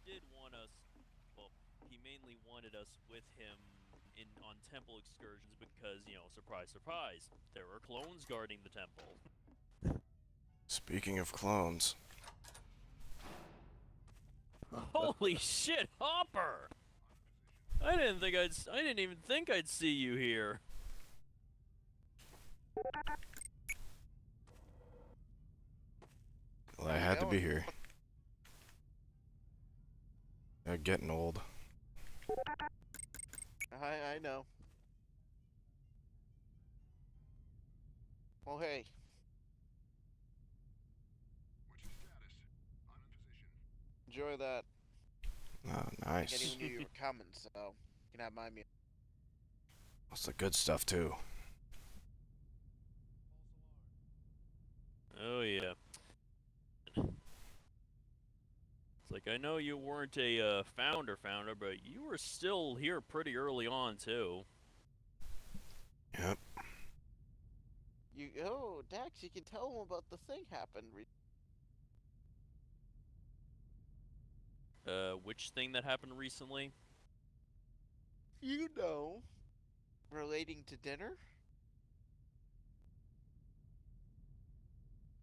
did want us. Well, he mainly wanted us with him on temple excursions because, surprise, surprise, there were clones guarding the temple. Speaking of clones. Holy shit, Hopper! I didn't even think I'd see you here. Well, I had to be here. Getting old. I know. Well, hey. What's your status? I'm in position. Enjoy that. Oh, I think nice. anyone knew you were coming, so you can have my meal. That's the good stuff, too. Oh, yeah. It's like, I know you weren't a founder, but you were still here pretty early on, too. Yep. Oh, Dax, you can tell him about the thing happened. Which thing that happened recently? You know. Relating to dinner?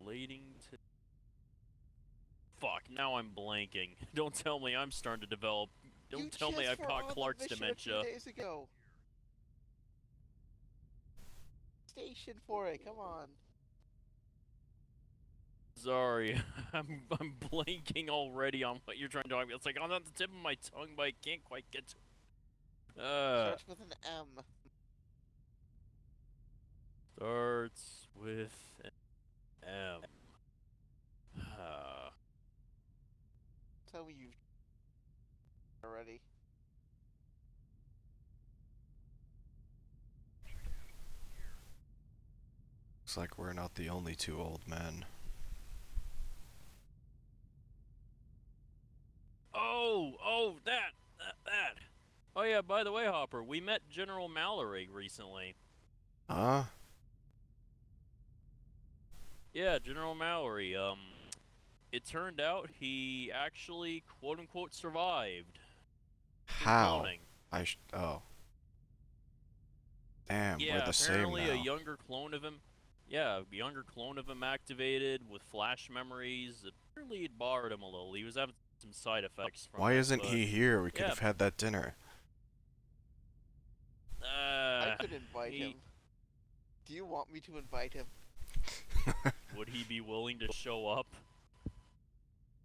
Relating to... Fuck, now I'm blanking. Don't tell me I'm starting to develop... Don't tell me I've caught Clark's dementia. A few days ago. Station for it, come on. Sorry, I'm blanking already on what you're trying to talk about. It's like on the tip of my tongue, but I can't quite get to it. Starts with an M. Starts with an M. Tell me you've already. Looks like we're not the only two old men. Oh, that. Oh yeah, by the way, Hopper, we met General Mallory recently. Huh? Yeah, General Mallory. It turned out he actually, quote-unquote, survived. How? Drowning. Oh. Damn, Yeah, we're the same apparently now. a younger clone of him. Yeah, a younger clone of him activated with flash memories. Apparently he'd borrowed him a little. He was having some side effects from Why it, isn't but, he here? We could yeah. have had that dinner. I could invite him. Do you want me to invite him? Would he be willing to show up?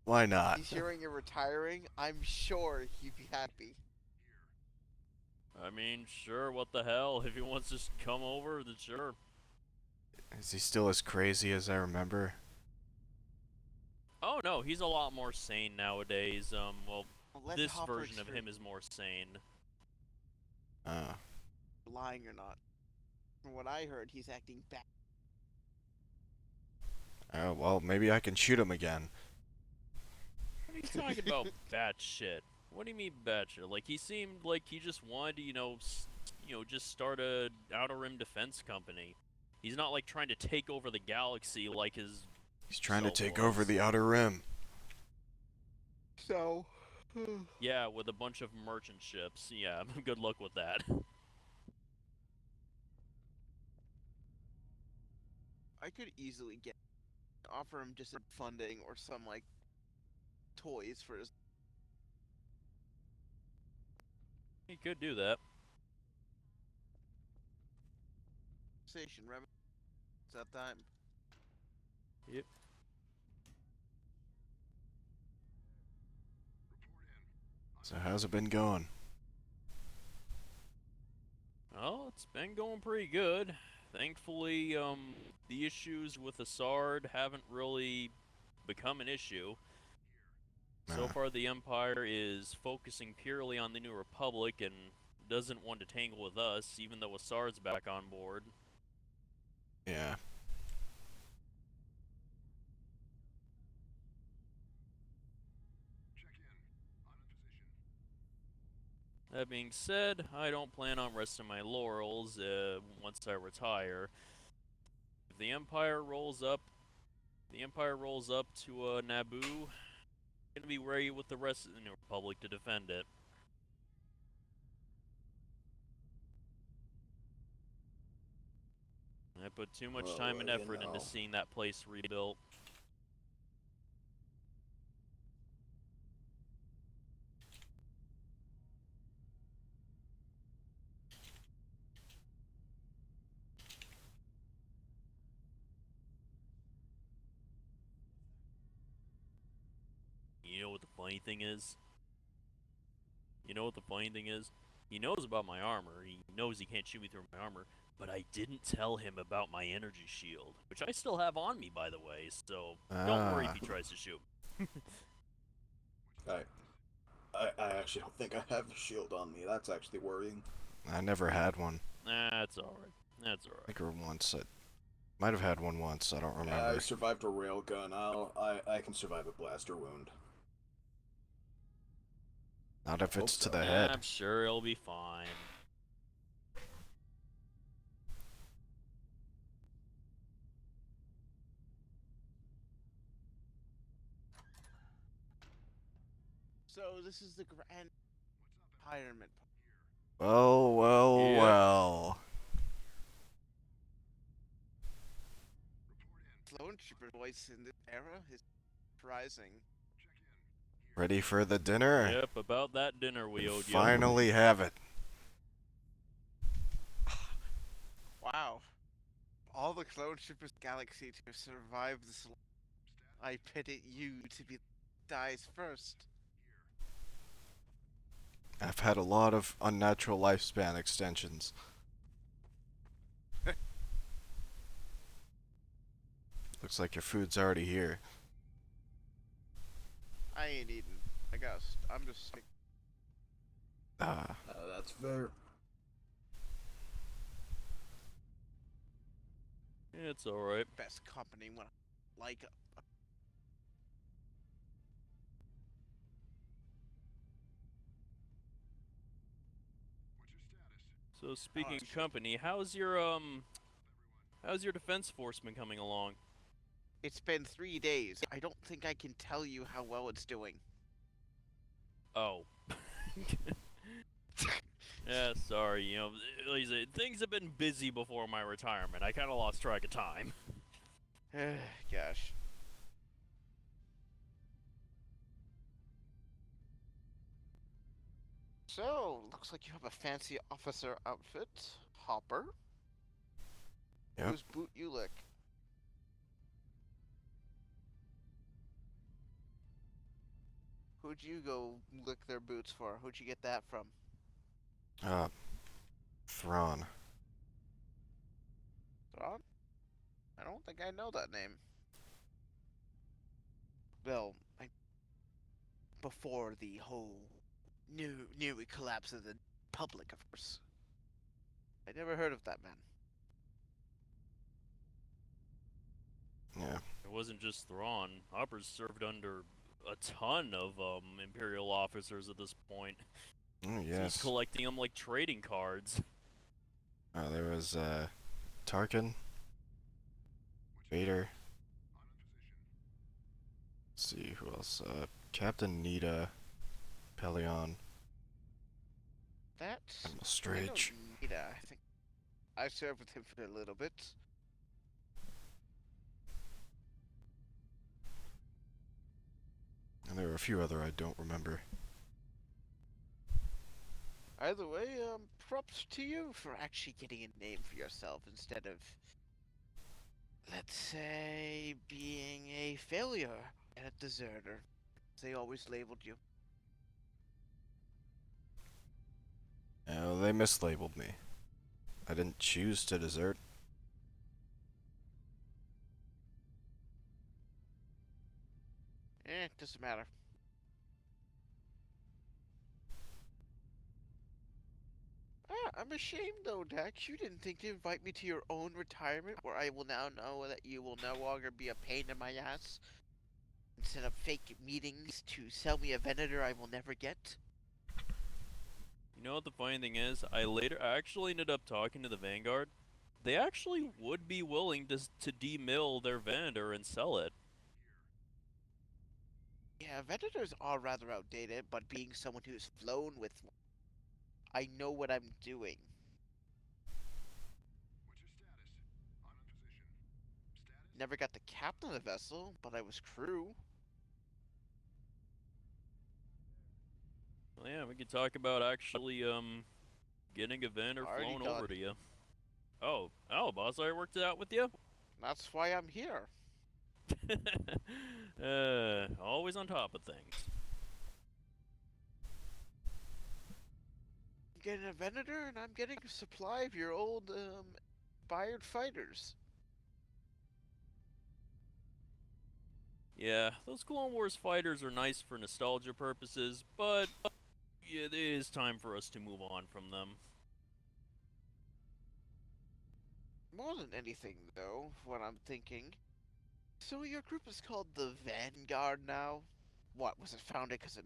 Why not? He's hearing you're retiring. I'm sure he'd be happy. I mean, sure, what the hell? If he wants to come over, then sure. Is he still as crazy as I remember? Oh no, he's a lot more sane nowadays. Well, this Hopper version of him is more sane. Lying or not. From what I heard, he's acting bad. Oh, well, maybe I can shoot him again. What are you talking about, bad shit? What do you mean bad shit? Like, he seemed like he just wanted to, just start a Outer Rim defense company. He's not, like, trying to take over the galaxy like his... He's trying to take over the Outer Rim. So... yeah, with a bunch of merchant ships. Yeah, good luck with that. I could easily offer him just some funding or some, like, toys for his... He could do that. Station, remember? It's that time. Yep. So how's it been going? Well, it's been going pretty good. Thankfully, the issues with Asard haven't really become an issue. So far, the Empire is focusing purely on the New Republic and doesn't want to tangle with us, even though Asard's back on board. Yeah. Check in. I'm in position. That being said, I don't plan on resting my laurels once I retire. If the Empire rolls up to Naboo, gonna be ready with the rest of the New Republic to defend it. I put too much time and effort into seeing that place rebuilt. You know what the funny thing is? You know what the funny thing is? He knows about my armor. He knows he can't shoot me through my armor. But I didn't tell him about my energy shield, which I still have on me, by the way. So don't worry if he tries to shoot me. I actually don't think I have a shield on me. That's actually worrying. I never had one. That's alright. That's alright. I think once. I might have had one once. I don't remember. I survived a railgun. I can survive a blaster wound. Not if it's to so. the head. I'm sure it'll be fine. So this is the grand retirement. Well. Yeah. Well. Clone trooper voice in this era is rising. Ready for the dinner? Yep, about that dinner we owed you. Finally have it. Wow. All the clone troopers galaxy to survive this. I pity you to be dies first. I've had a lot of unnatural lifespan extensions. Looks like your food's already here. I ain't eating. I'm just sick. That's fair. It's alright. Best company when I like a So speaking of company, how's your defense force been coming along? It's been 3 days. I don't think I can tell you how well it's doing. Oh. Yeah, sorry, you know, like I said, things have been busy before my retirement. I kind of lost track of time. Gosh. So, looks like you have a fancy officer outfit. Hopper. Yep. Whose boot you lick? Who'd you go lick their boots for? Who'd you get that from? Thrawn. Thrawn? I don't think I know that name. Well, before the whole new collapse of the public, of course. I never heard of that man. Yeah. It wasn't just Thrawn. Hopper's served under a ton of Imperial officers at this point. Oh, So he's yes. collecting them like trading cards. There was, Tarkin. Vader. Let's see, who else? Captain Nita. Pelion. That's... Admiral Strange. I think I served with him for a little bit. And there were a few other I don't remember. Either way, props to you for actually getting a name for yourself instead of, let's say, being a failure and a deserter. They always labeled you. Well, they mislabeled me. I didn't choose to desert. Doesn't matter. I'm ashamed though, Dax. You didn't think to invite me to your own retirement where I will now know that you will no longer be a pain in my ass and set up fake meetings to sell me a Venator I will never get. You know what the funny thing is? I actually ended up talking to the Vanguard. They actually would be willing to demill their Venator and sell it. Yeah, Yeah, Vendors are rather outdated, but being someone who's flown with one, I know what I'm doing. What's your status? On position. Status? Never got the captain of the vessel, but I was crew. Well, yeah, we could talk about actually getting a vendor Already flown done. over to you. Oh, boss, I worked it out with you. That's why I'm here. Always on top of things. I'm getting a Venator, and I'm getting a supply of your old, inspired fighters. Yeah, those Clone Wars fighters are nice for nostalgia purposes, but yeah, it is time for us to move on from them. More than anything, though, what I'm thinking. So your group is called the Vanguard now? What, was it founded because it...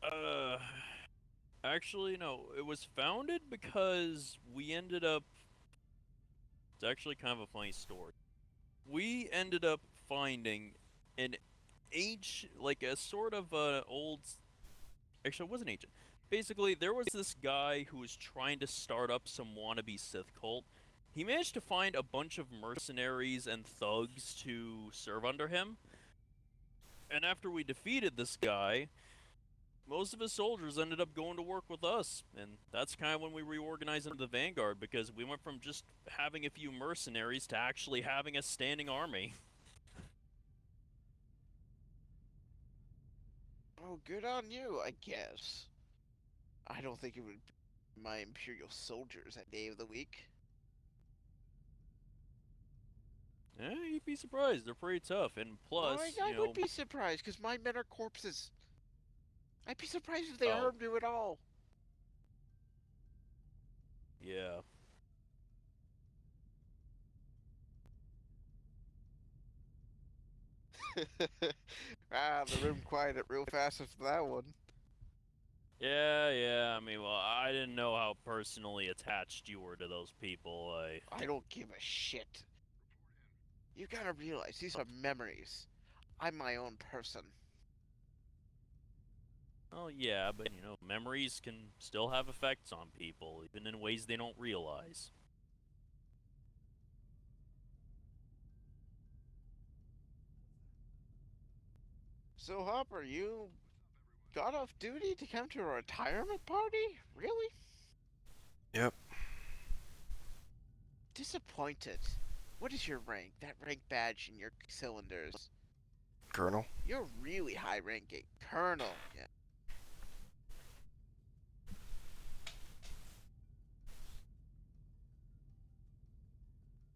Uh, actually, no. It was founded because we ended up. It's actually kind of a funny story. We ended up finding an like a sort of old. Actually, it wasn't ancient. Basically, there was this guy who was trying to start up some wannabe Sith cult. He managed to find a bunch of mercenaries and thugs to serve under him. And after we defeated this guy, most of his soldiers ended up going to work with us, and that's kind of when we reorganized into the Vanguard, because we went from just having a few mercenaries to actually having a standing army. Oh, good on you, I guess. I don't think it would be my Imperial soldiers that day of the week. Yeah, you'd be surprised. They're pretty tough, and plus, I you know, would be surprised, because my men are corpses. I'd be surprised if they Oh. harmed you at all. yeah. The room quieted real fast after that one. Yeah, I mean, well, I didn't know how personally attached you were to those people. I don't give a shit. You gotta realize, these are memories. I'm my own person. Oh, yeah, but, you know, memories can still have effects on people, even in ways they don't realize. So, Hopper, you got off duty to come to a retirement party? Really? Yep. Disappointed. What is your rank? That rank badge in your cylinders. Colonel? You're really high ranking. Colonel. Yeah.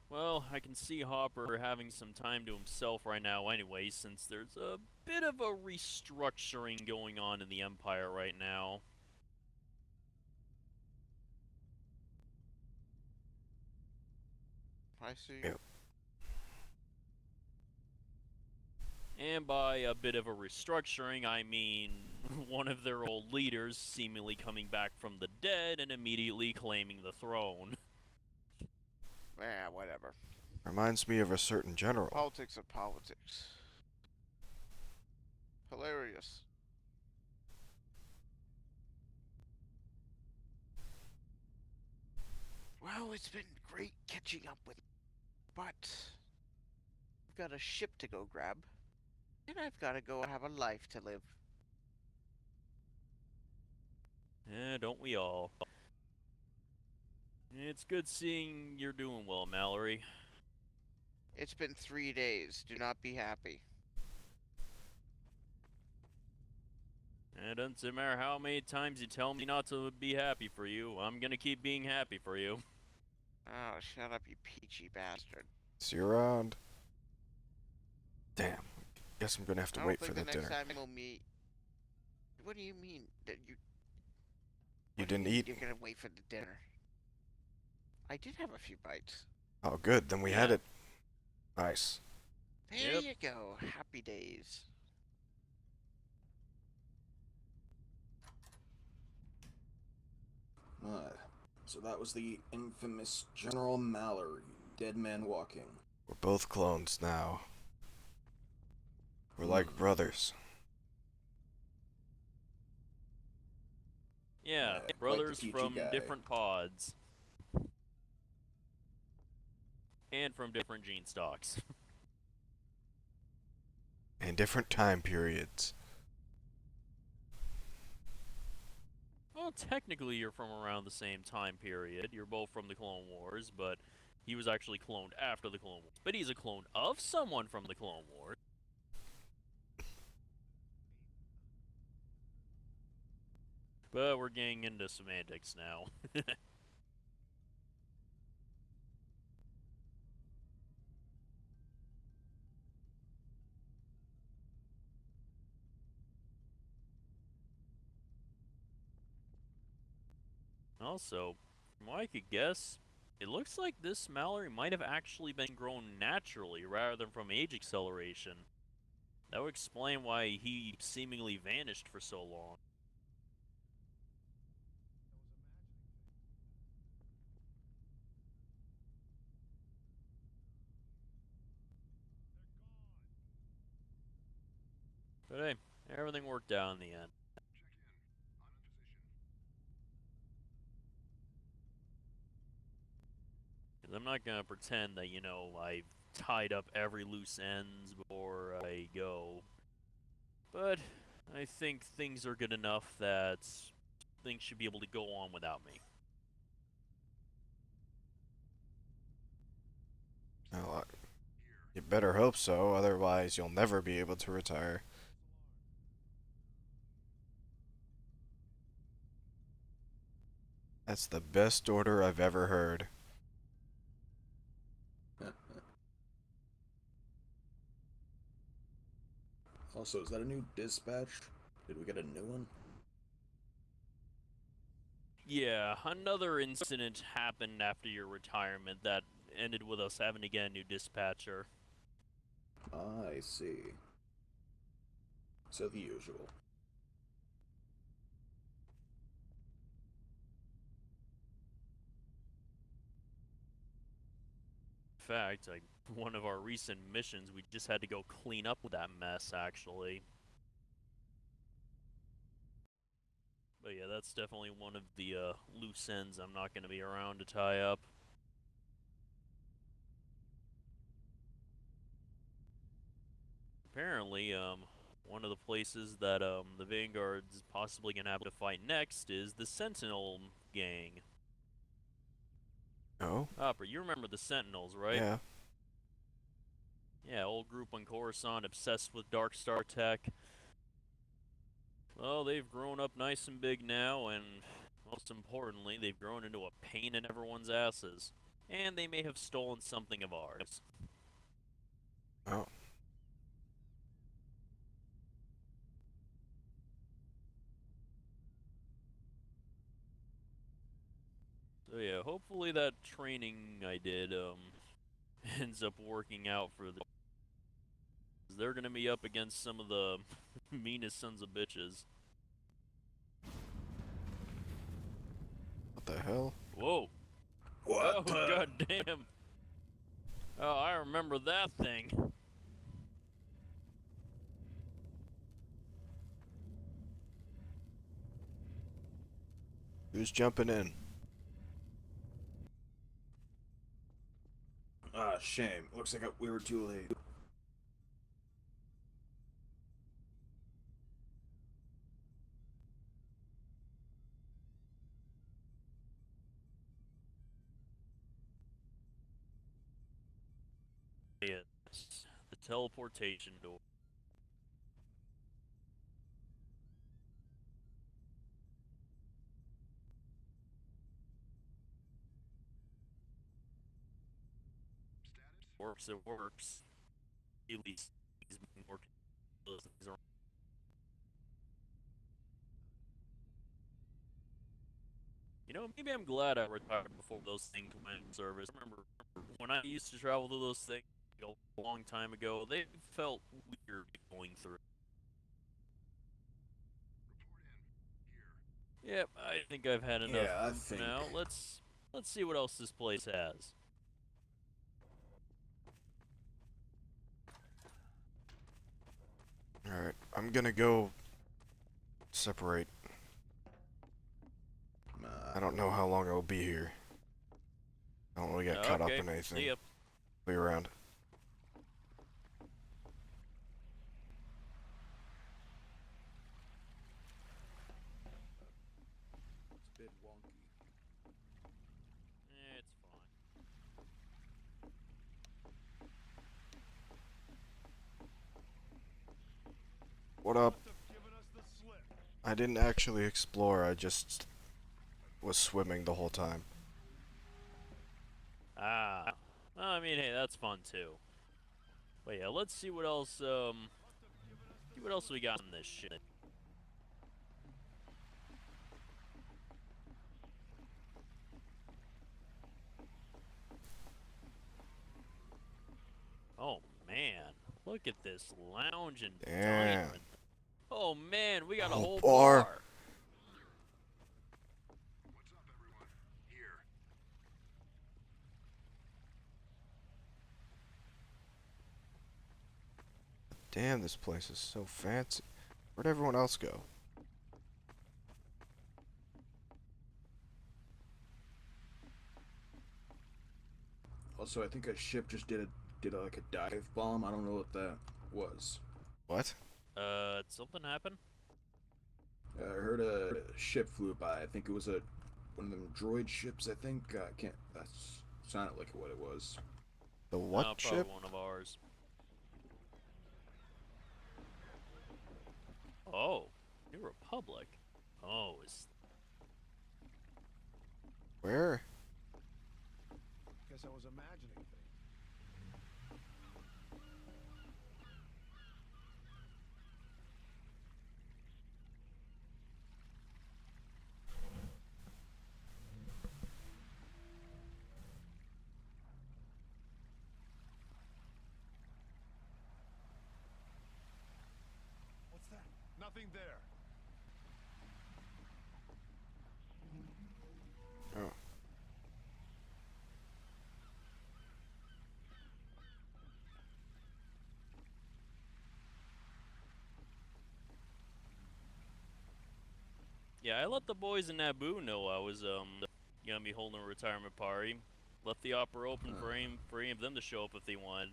Well, I can see Hopper having some time to himself right now anyway, since there's a bit of a restructuring going on in the Empire right now. I see. Yep. And by a bit of a restructuring, I mean one of their old leaders seemingly coming back from the dead and immediately claiming the throne. Yeah, whatever. Reminds me of a certain general. Politics are politics. Hilarious. Well, it's been great catching up with you, but I've got a ship to go grab, and I've got to go have a life to live. Don't we all? It's good seeing you're doing well, Mallory. It's been 3 days. Do not be happy. It doesn't matter how many times you tell me not to be happy for you, I'm gonna keep being happy for you. Oh, shut up, you peachy bastard. See you around. Damn. Guess I'm gonna have to I wait don't for think the the next dinner. time we'll meet. What do you mean that you? You what do didn't mean eat? You're gonna wait for the dinner. I did have a few bites. Oh, good. Then we had Yeah. it. Nice. There Yep. you go. Happy days. Alright. So that was the infamous General Mallory, dead man walking. We're both clones now. like brothers. Yeah, quite the brothers peachy from guy. different pods. And from different gene stocks. And different time periods. Well, technically you're from around the same time period. You're both from the Clone Wars, but he was actually cloned after the Clone Wars. But he's a clone of someone from the Clone Wars. But we're getting into semantics now. Also, from what I could guess, it looks like this Mallory might have actually been grown naturally rather than from age acceleration. That would explain why he seemingly vanished for so long. But hey, everything worked out in the end. Because I'm not gonna pretend that, you know, I've tied up every loose ends before I go. But I think things are good enough that things should be able to go on without me. Well, you better hope so, otherwise you'll never be able to retire. That's the best order I've ever heard. Also, is that a new dispatch? Did we get a new one? Yeah, another incident happened after your retirement that ended with us having to get a new dispatcher. I see. So the usual. In fact, like one of our recent missions, we just had to go clean up that mess, actually. But yeah, that's definitely one of the loose ends I'm not going to be around to tie up. Apparently, one of the places that the Vanguard's possibly going to have to fight next is the Sentinel gang. Oh? Hopper, you remember the Sentinels, right? Yeah. Yeah, old group on Coruscant obsessed with Dark Star tech. Well, they've grown up nice and big now, and most importantly, they've grown into a pain in everyone's asses. And they may have stolen something of ours. Oh. So yeah, hopefully that training I did ends up working out for the. They're gonna be up against some of the meanest sons of bitches. What the hell? Whoa! What? Oh goddamn! Oh, I remember that thing. Who's jumping in? Ah, shame. Looks like we were too late. Yes, the teleportation door. Works, it works. At least he's been working those things around. You know, maybe I'm glad I retired before those things went in service. I remember when I used to travel to those things a long time ago, they felt weird going through. Yep, I think I've had enough Yeah, I food for think. now. Let's see what else this place has. I'm gonna go separate. I don't know how long I'll be here. I don't really get caught up Okay, in anything. see ya. Be around. It's a bit wonky. It's fine. What up? I didn't actually explore, I just was swimming the whole time. Ah. Well, I mean, hey, that's fun too. But yeah, let's see what else, see what else we got in this shit. Oh, man. Look at this lounge and Damn. diner. Oh, man, we got a Oh, whole bar. bar. What's up, everyone? Here. Damn, this place is so fancy. Where'd everyone else go? Also, I think a ship just did like a dive bomb. I don't know what that was. What? Did something happen? I heard a ship flew by. I think it was one of them droid ships. I think I can't. That's sounded like what it was. The what Oh, ship? probably one of ours. Oh, New Republic. Oh, is Where? Guess I was imagining things. What's that? Nothing there. Oh. yeah. I let the boys in Naboo know I was gonna be holding a retirement party. Left the opera open for any of them to show up if they wanted.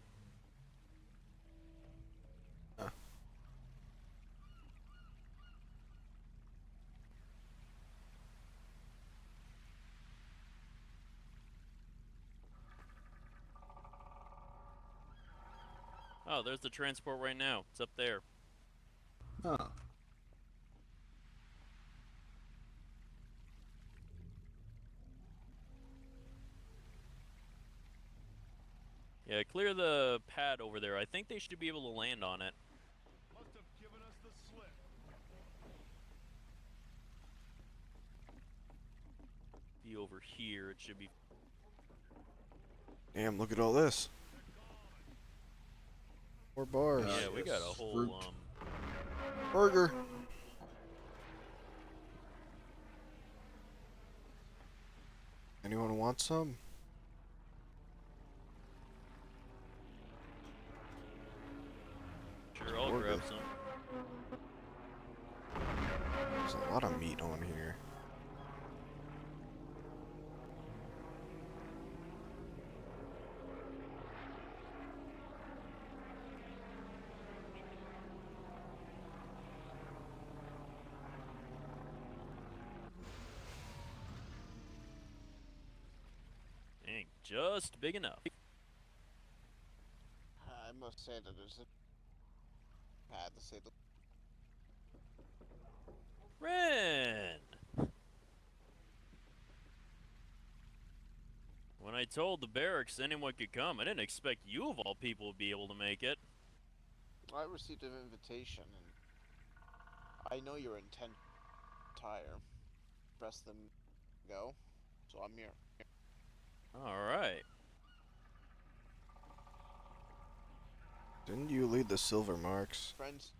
Oh, there's the transport right now. It's up there. Huh. Yeah, clear the pad over there. I think they should be able to land on it. Must have given us the slip. Be over here. It should be. Damn, look at all this. More bars. Yeah, we got a yes, whole fruit. Burger. Anyone want some? Sure, I'll Burger. grab some. There's a lot of meat on here. Ain't just big enough. I must say that there's a pad to say the Ren! When I told the barracks anyone could come, I didn't expect you of all people would be able to make it. I received an invitation, and I know you're intent tire. Press them go, so I'm here. Alright. Didn't you lead the Silver Marks? Friends,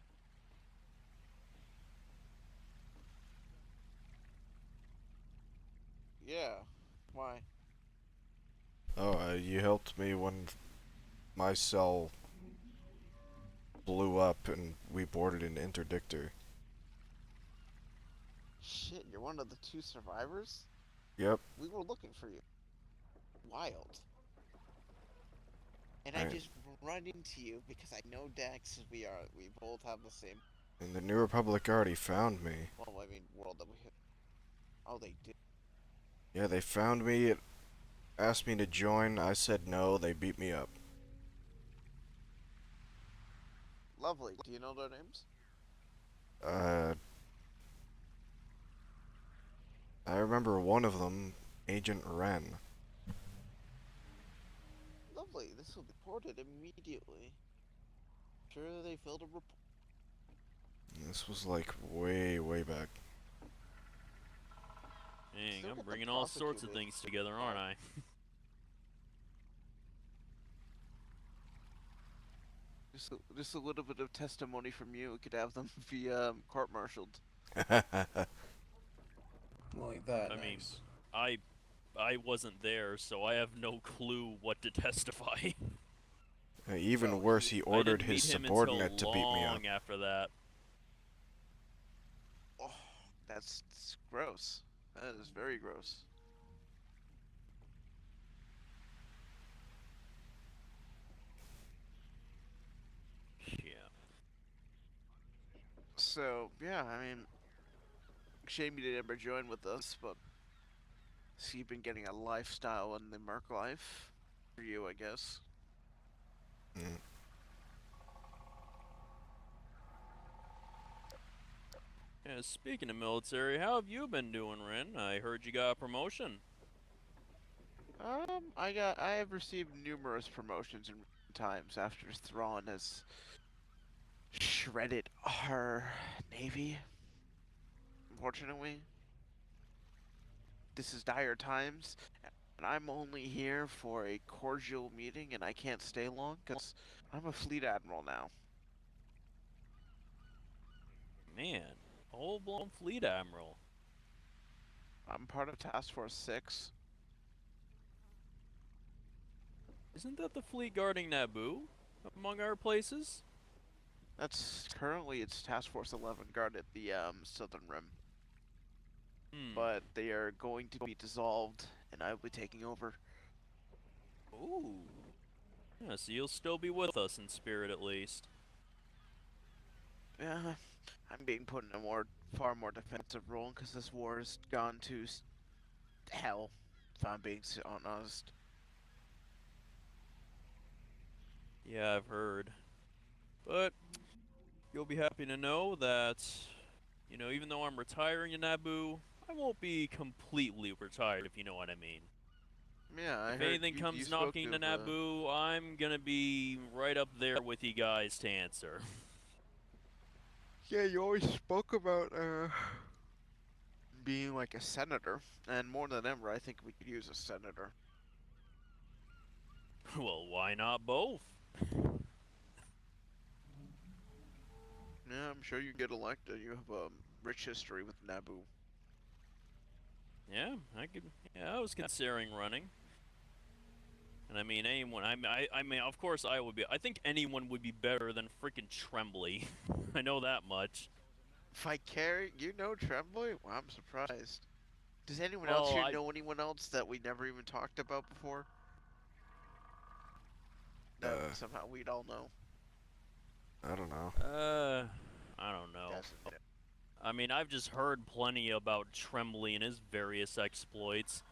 yeah. Why? Oh, you helped me when my cell blew up and we boarded an interdictor. Shit, you're one of the 2 survivors? Yep. We were looking for you. Wild. And I Right. just run into you because I know Dex. We both have the same. And the New Republic already found me. Well, I mean, world that we hit. Oh, they did. Yeah, they found me, asked me to join, I said no, they beat me up. Lovely. Do you know their names? I remember one of them, Agent Ren. Lovely. This will be reported immediately. Sure, they filled a report. This was like way, way back. Dang, Still I'm get them bringing all sorts of prosecuted. things together, aren't I? Just a little bit of testimony from you. We could have them be court-martialed. Like that. I mean, Nice. I wasn't there, so I have no clue what to testify. Even Well, worse, he I ordered didn't his meet him until subordinate to beat me up. long after that. Oh, that's gross. That is very gross. Yeah. So, yeah, I mean, shame you didn't ever join with us, but so you've been getting a lifestyle in the Merc life. For you, I guess. Mm. Yeah, speaking of military, how have you been doing, Ren? I heard you got a promotion. I have received numerous promotions in times after Thrawn has shredded our navy. Unfortunately, this is dire times, and I'm only here for a cordial meeting, and I can't stay long because I'm a fleet admiral now. Man, full-blown fleet admiral. I'm part of Task Force 6. Isn't that the fleet guarding Naboo, among our places? That's currently it's Task Force 11 guard at the Southern Rim, Hmm. but they are going to be dissolved, and I will be taking over. Ooh. Yeah, so you'll still be with us in spirit, at least. Yeah, I'm being put in a far more defensive role because this war has gone to hell. If I'm being honest. Yeah, I've heard. But you'll be happy to know that, even though I'm retiring in Naboo, I won't be completely retired, if you know what I mean. Yeah, I If heard anything you comes spoke knocking to of. Naboo, I'm gonna be right up there with you guys to answer. Yeah, you always spoke about being like a senator, and more than ever, I think we could use a senator. Well, why not both? Yeah, I'm sure you get elected. You have a rich history with Naboo. Yeah, I was considering running. And I mean, anyone. I mean, of course, I would be. I think anyone would be better than freaking Trembly. I know that much. If I carry, you know Tremblay? Well, I'm surprised. Does anyone else Well, here know anyone else that we never even talked about before? That Uh, somehow we'd all know. I don't know. I don't know. Doesn't know. I mean, I've just heard plenty about Trembly and his various exploits.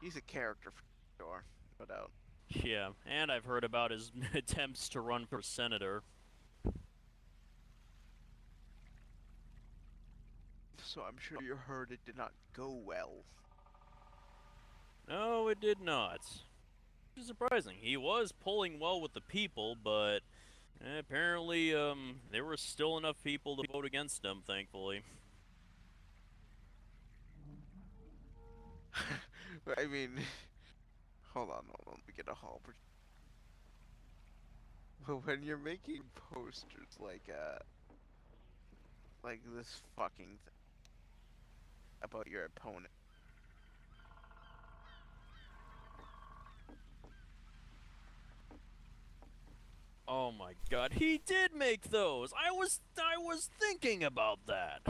He's a character for sure, no doubt. Yeah, and I've heard about his attempts to run for senator. So I'm sure you heard it did not go well. No, it did not. Which is surprising. He was pulling well with the people, but apparently, there were still enough people to vote against him, thankfully. I mean, hold on, let me get a hall. But when you're making posters like this fucking thing about your opponent, Oh my god, he did make those! I was thinking about that!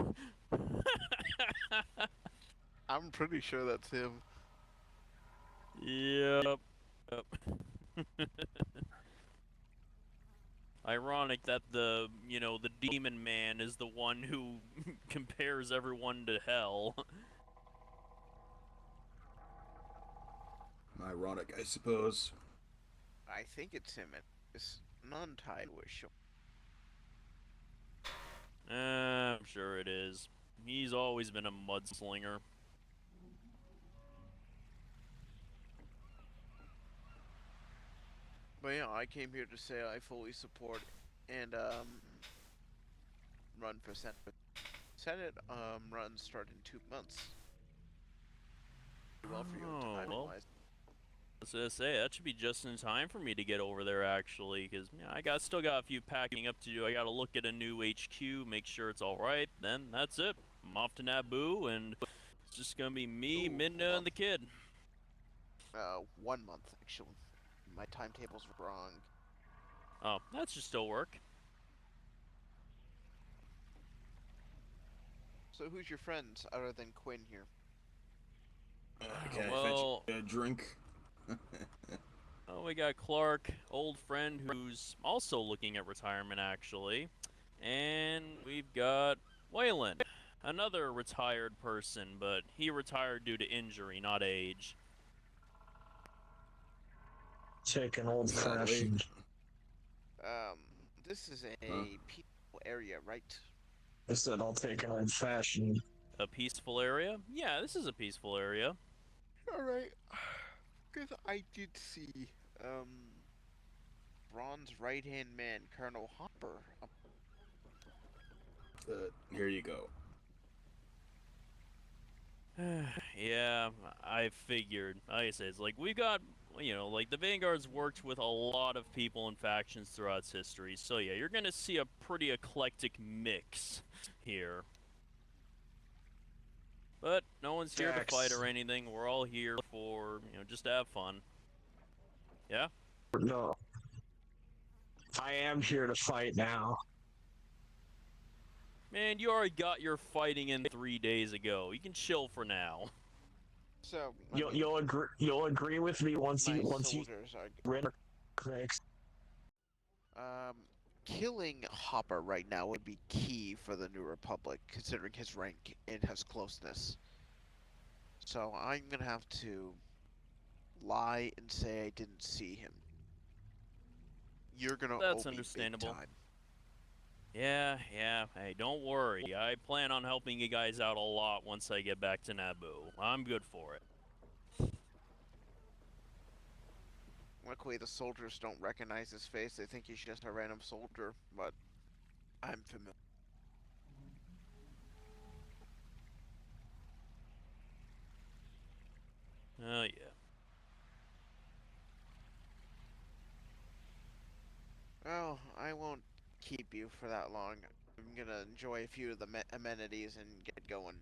I'm pretty sure that's him. Yep. Yep. Ironic that the demon man is the one who compares everyone to hell. Ironic, I suppose. I think it's him. It's non-tied wish. I'm sure it is. He's always been a mudslinger. But yeah, I came here to say I fully support and run for Senate. Senate runs start in 2 months. Well for you Oh, time well. wise. I was gonna say, that should be just in time for me to get over there, actually, because still got a few packing up to do. I gotta look at a new HQ, make sure it's alright, then that's it. I'm off to Naboo, and it's just gonna be me, Ooh, Midna, and the kid. 1 month actually. My timetable's wrong. Oh, that should still work. So who's your friends other than Quinn here? Can I well, fetch you a drink? oh, we got Clark, old friend who's also looking at retirement, actually. And we've got Waylon, another retired person, but he retired due to injury, not age. Take an old Sadly. fashioned. This is a peaceful area, right? I said I'll take an old fashioned. A peaceful area? Yeah, this is a peaceful area. Alright. Because I did see, Braun's right-hand man, Colonel Hopper. Here you go. Yeah, I figured. Like I said, it's like we got, like the Vanguard's worked with a lot of people and factions throughout its history. So yeah, you're gonna see a pretty eclectic mix here. But no one's here to fight or anything. We're all here for, just to have fun. Yeah? No. I am here to fight now. Man, you already got your fighting in 3 days ago. You can chill for now. So You'll agree with me once my you soldiers are render correct. killing Hopper right now would be key for the New Republic, considering his rank and his closeness. So I'm gonna have to lie and say I didn't see him. You're gonna That's owe me understandable. big time. Yeah. Hey, don't worry. I plan on helping you guys out a lot once I get back to Naboo. I'm good for it. Luckily, the soldiers don't recognize his face. They think he's just a random soldier, but I'm familiar. Oh, yeah. Well, I won't keep you for that long. I'm gonna enjoy a few of the amenities and get going.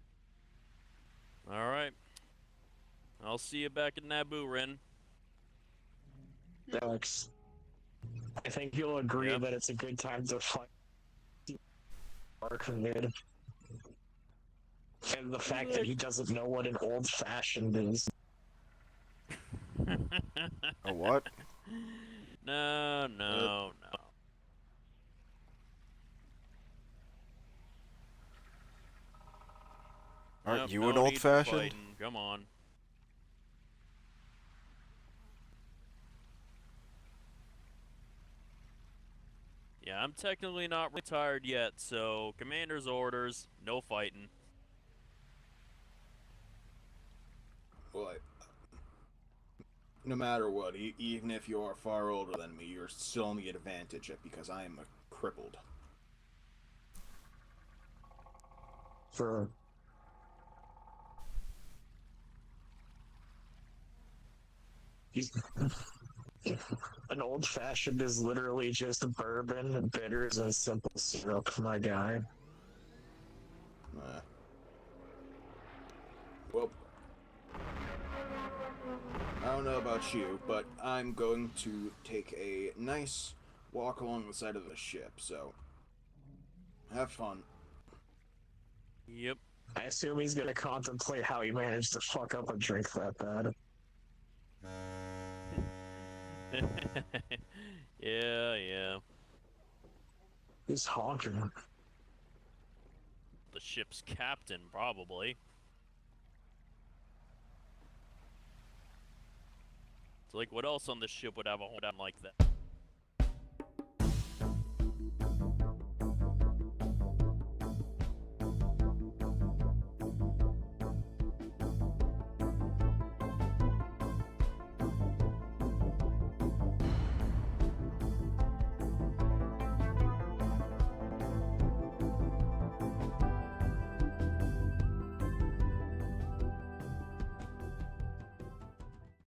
Alright. I'll see you back at Naboo, Ren. Alex, I think you'll agree Yep. that it's a good time to fight Mark mid. And the fact that he doesn't know what an old fashioned is. A what? No. Aren't Yep, you no an need for old-fashioned? fighting. Come on. Yeah, I'm technically not retired yet, so commander's orders, no fighting. Well, no matter what, even if you are far older than me, you're still on the advantage because I am crippled. For an old fashioned is literally just bourbon, bitters, and simple syrup, my guy. Well, I don't know about you, but I'm going to take a nice walk along the side of the ship, so have fun. Yep. I assume he's gonna contemplate how he managed to fuck up a drink that bad. Yeah. He's honking. The ship's captain, probably. It's like, what else on the ship would have a hold down like that?